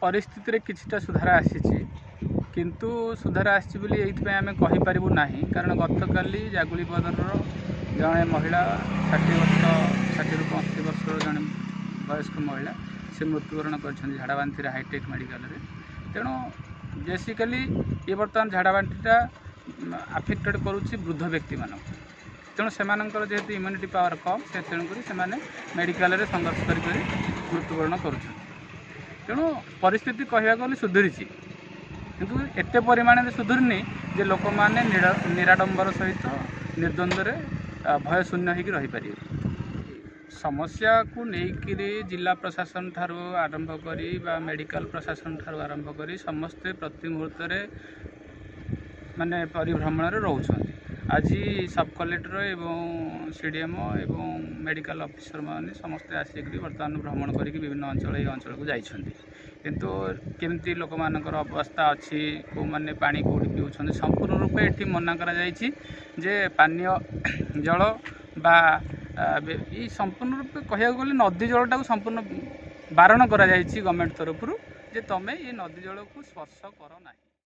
परिस्थिति रे किछिटा सुधार आसीछि किंतु सुधार आसी बोली एइथि आमे कहि परिबु नाही कारण गतकाली जागुलीपदर जड़े महिला 60 वर्ष 60 ରୁ 65 वर्षर जड़े वयस्क महिला से मृत्युवरण कर झाड़ाबांति हाईटेक मेडिकल रे तेणु बेसिकली ये बर्तमान झाड़ाबांतिटा आफेक्टेड करुच्ची वृद्ध व्यक्ति मान तेणु से जेहेतु इम्यूनिटी पावर कम से तेणुक मेडिकल रे संघर्ष कर मृत्युवरण कर तेणु परिस्थिति कहवा गले सुधरी किंतु एते परिमाण सुधुरनी जे लोक मैंने निराडंबर सहित निर्द्वंद्व भय शून्य हो रहीपर समस्या को लेकिन जिला प्रशासन ठारू आरंभ करी बा मेडिकल प्रशासन ठारू आरंभ करी समस्ते प्रति मुहूर्त माने परिभ्रमण रोचंती आज सब कलेक्टर एवं सीडीएम एवं मेडिकल ऑफिसर माने समस्ते आसिक बर्तमान भ्रमण करके विभिन्न अंचल ये अंचल को जाइछंती किंतु केमती लोक मानकर अवस्था अच्छी को माने पानी कोठी पिउछंती संपूर्ण रूपे एठी मना करा जाइछि जे पानीय जल बा ये संपूर्ण रूपे कहया गले नदी जलटा को संपूर्ण बारण करा जाइछि गवर्नमेंट तरफ जे तमे ये नदी जल को स्पर्श कर नाही।